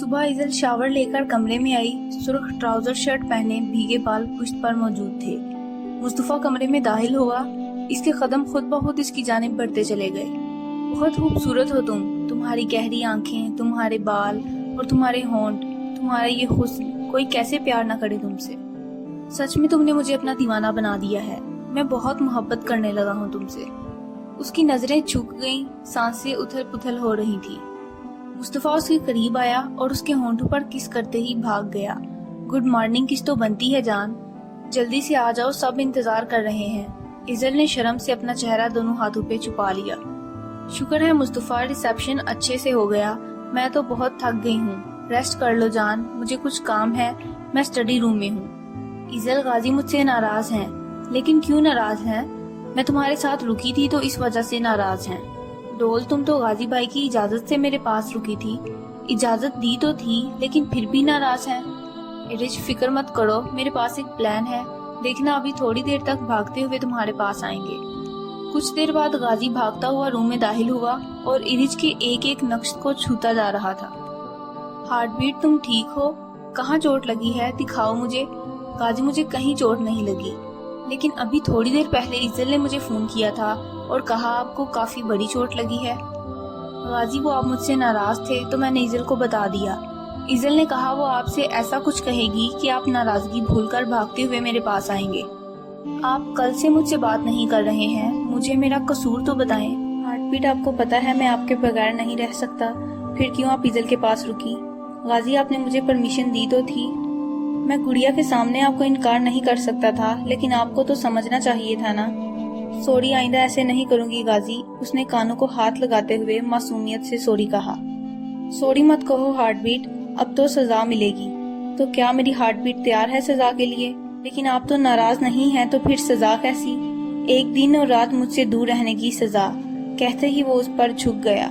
सुबह equal shower लेकर कमरे में आई। सुर्ख ट्राउजर शर्ट पहने भीगे बाल पुश्त पर मौजूद थे। मुस्तफा कमरे में दाखिल हुआ। इसके कदम खुद ब खुद इसकी जानिब बढ़ते चले गए। बहुत खूबसूरत हो तुम, तुम्हारी गहरी आंखें, तुम्हारे बाल और तुम्हारे होंठ, तुम्हारा ये हुस्न, कोई कैसे प्यार न करे तुमसे। सच में तुमने मुझे अपना दीवाना बना दिया है। मैं बहुत मोहब्बत करने लगा हूँ तुमसे। उसकी नजरें झुक गईं, सांसें उथल पुथल हो रही थी। मुस्तफा उसके करीब आया और उसके होंठों पर किस करते ही भाग गया। गुड मॉर्निंग किस तो बनती है जान, जल्दी से आ जाओ, सब इंतजार कर रहे हैं। इजल ने शर्म से अपना चेहरा दोनों हाथों पे छुपा लिया। शुक्र है मुस्तफा, रिसेप्शन अच्छे से हो गया। मैं तो बहुत थक गई हूँ, रेस्ट कर लो जान, मुझे कुछ काम है, मैं स्टडी रूम में हूँ। इजल गाजी मुझसे नाराज हैं। लेकिन क्यों नाराज हैं? मैं तुम्हारे साथ रुकी थी तो इस वजह से नाराज हैं। डोल, तुम तो गाजी भाई की इजाजत से मेरे पास रुकी थी। इजाजत दी तो थी, लेकिन फिर भी नाराज हैं। इरिज, फिक्र मत करो, मेरे पास एक प्लान है। देखना अभी थोड़ी देर तक भागते हुए तुम्हारे पास आएंगे। कुछ देर बाद गाजी भागता हुआ रूम में दाखिल हुआ और इरिज के एक एक नक्श को छूता जा रहा था। हार्ट बीट, तुम ठीक हो? कहाँ चोट लगी है, दिखाओ मुझे। गाजी, मुझे कहीं चोट नहीं लगी, लेकिन अभी थोड़ी देर पहले इजल ने मुझे फोन किया था और कहा आपको काफी बड़ी चोट लगी है। गाजी, वो आप मुझसे नाराज थे तो मैंने इजल को बता दिया। इजल ने कहा वो आपसे ऐसा कुछ कहेगी कि आप नाराजगी भूलकर भागते हुए मेरे पास आएंगे। आप कल से मुझसे बात नहीं कर रहे हैं, मुझे मेरा कसूर तो बताएं। हार्टबीट, आपको पता है मैं आपके बगैर नहीं रह सकता, फिर क्यों आप इजल के पास रुकी? गाजी, आपने मुझे परमिशन दी तो थी। मैं गुड़िया के सामने आपको इनकार नहीं कर सकता था, लेकिन आपको तो समझना चाहिए था ना। सॉरी, आइंदा ऐसे नहीं करूंगी गाजी। उसने कानों को हाथ लगाते हुए मासूमियत से सॉरी कहा। सॉरी मत कहो हार्टबीट, अब तो सजा मिलेगी। तो क्या मेरी हार्टबीट तैयार है सजा के लिए? लेकिन आप तो नाराज नहीं हैं, तो फिर सजा कैसी? एक दिन और रात मुझसे दूर रहने की सजा। कहते ही वो उस पर झुक गया।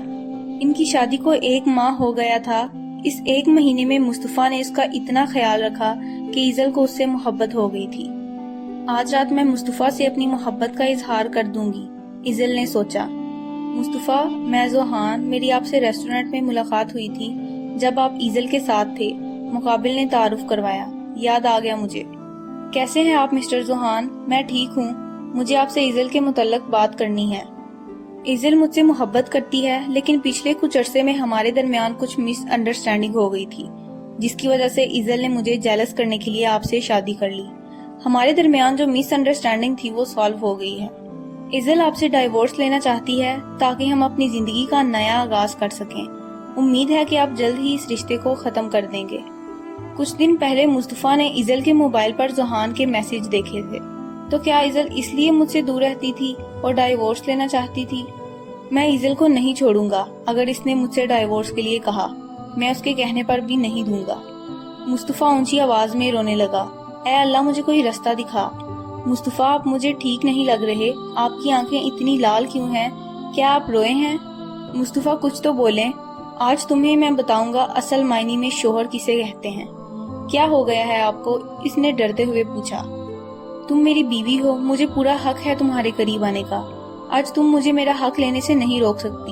इनकी शादी को 1 माह हो गया था। इस 1 महीने में मुस्तफा ने इसका इतना ख्याल रखा कि इजल को उससे मोहब्बत हो गई थी। आज रात मैं मुस्तफा से अपनी मोहब्बत का इजहार कर दूंगी, इजल ने सोचा। मुस्तफा, मैं जोहान, मेरी आपसे रेस्टोरेंट में मुलाकात हुई थी जब आप इजल के साथ थे। मुकाबिल ने तारुफ करवाया। याद आ गया मुझे। कैसे हैं आप मिस्टर जोहान? मैं ठीक हूँ, मुझे आपसे इजल के मुतल्लक बात करनी है। इजल मुझसे मोहब्बत करती है, लेकिन पिछले कुछ अरसे में हमारे दरमियान कुछ मिसअंडरस्टैंडिंग हो गई थी, जिसकी वजह से इजल ने मुझे जेलस करने के लिए आपसे शादी कर ली। हमारे दरमियान जो मिसअंडरस्टैंडिंग थी वो सॉल्व हो गई है। इजल आपसे डाइवोर्स लेना चाहती है ताकि हम अपनी जिंदगी का नया आगाज कर सकें। उम्मीद है कि आप जल्द ही इस रिश्ते को खत्म कर देंगे। कुछ दिन पहले मुस्तफा ने इजल के मोबाइल पर जोहान के मैसेज देखे थे। तो क्या इजल इसलिए मुझसे दूर रहती थी और डाइवोर्स लेना चाहती थी? मैं इजल को नहीं छोड़ूंगा। अगर इसने मुझसे डाइवोर्स के लिए कहा, मैं उसके कहने पर भी नहीं दूंगा। मुस्तफा ऊंची आवाज में रोने लगा। ऐ अल्लाह, मुझे कोई रास्ता दिखा। मुस्तफा, आप मुझे ठीक नहीं लग रहे। आपकी आंखें इतनी लाल क्यों हैं? क्या आप रोए हैं? मुस्तफा, कुछ तो बोलें। आज तुम्हें मैं बताऊंगा असल मायने में शोहर किसे कहते हैं। क्या हो गया है आपको? इसने डरते हुए पूछा। तुम मेरी बीवी हो, मुझे पूरा हक है तुम्हारे करीब आने का। आज तुम मुझे मेरा हक लेने से नहीं रोक सकती,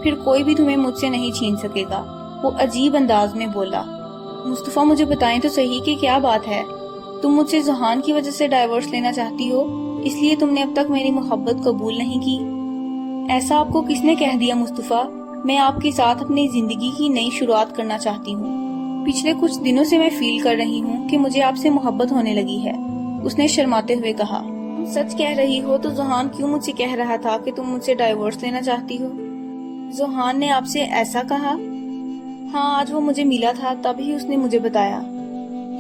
फिर कोई भी तुम्हें मुझसे नहीं छीन सकेगा। वो अजीब अंदाज में बोला। मुस्तफा, मुझे बताएं तो सही कि क्या बात है। तुम मुझसे जोहान की वजह से डाइवोर्स लेना चाहती हो, इसलिए तुमने अब तक मेरी मोहब्बत कबूल नहीं की। ऐसा आपको किसने कह दिया मुस्तफा? मैं आपके साथ अपनी जिंदगी की नई शुरुआत करना चाहती हूँ। पिछले कुछ दिनों से मैं फील कर रही हूँ कि मुझे आपसे मोहब्बत होने लगी है, उसने शर्माते हुए कहा। तुम सच कह रही हो तो जोहान क्यों मुझसे कह रहा था कि तुम मुझसे डाइवोर्स लेना चाहती हो? जोहान ने आपसे ऐसा कहा? हाँ, आज वो मुझे मिला था, तभी उसने मुझे बताया।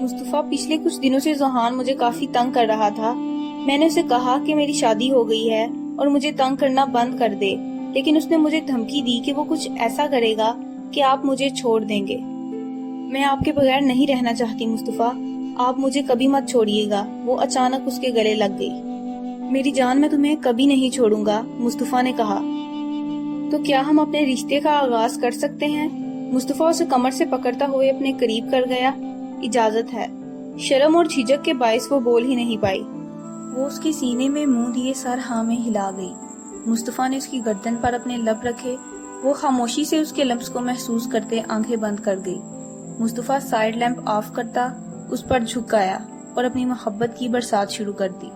मुस्तफा, पिछले कुछ दिनों से जोहान मुझे काफी तंग कर रहा था। मैंने उसे कहा कि मेरी शादी हो गई है और मुझे तंग करना बंद कर दे, लेकिन उसने मुझे धमकी दी कि वो कुछ ऐसा करेगा कि आप मुझे छोड़ देंगे। मैं आपके बगैर नहीं रहना चाहती मुस्तफा, आप मुझे कभी मत छोड़िएगा। वो अचानक उसके गले लग गई। मेरी जान, मैं तुम्हें कभी नहीं छोड़ूंगा, मुस्तफा ने कहा। तो क्या हम अपने रिश्ते का आगाज कर सकते हैं? मुस्तफा उसे कमर से पकड़ता हुए अपने करीब कर गया। इजाजत है। शर्म और झिझक के बायस वो बोल ही नहीं पाई। वो उसके सीने में मुंह दिए सर हाँ में हिला गई। मुस्तफा ने उसकी गर्दन पर अपने लब रखे। वो खामोशी से उसके लफ्ज को महसूस करते आंखें बंद कर गई। مصطفیٰ سائڈ لیمپ آف کرتا، اس پر جھک گیا اور اپنی محبت کی برسات شروع کر دی۔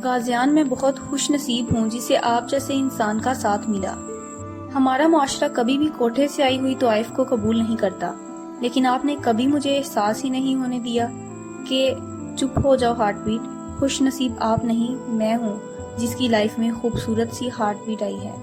غازیان میں بہت خوش نصیب ہوں جسے آپ جیسے انسان کا ساتھ ملا۔ ہمارا معاشرہ کبھی بھی کوٹھے سے آئی ہوئی طائف کو قبول نہیں کرتا، لیکن آپ نے کبھی مجھے احساس ہی نہیں ہونے دیا کہ چپ ہو جاؤ ہارٹ بیٹ، خوش نصیب آپ نہیں میں ہوں جس کی لائف میں خوبصورت سی ہارٹ بیٹ آئی ہے۔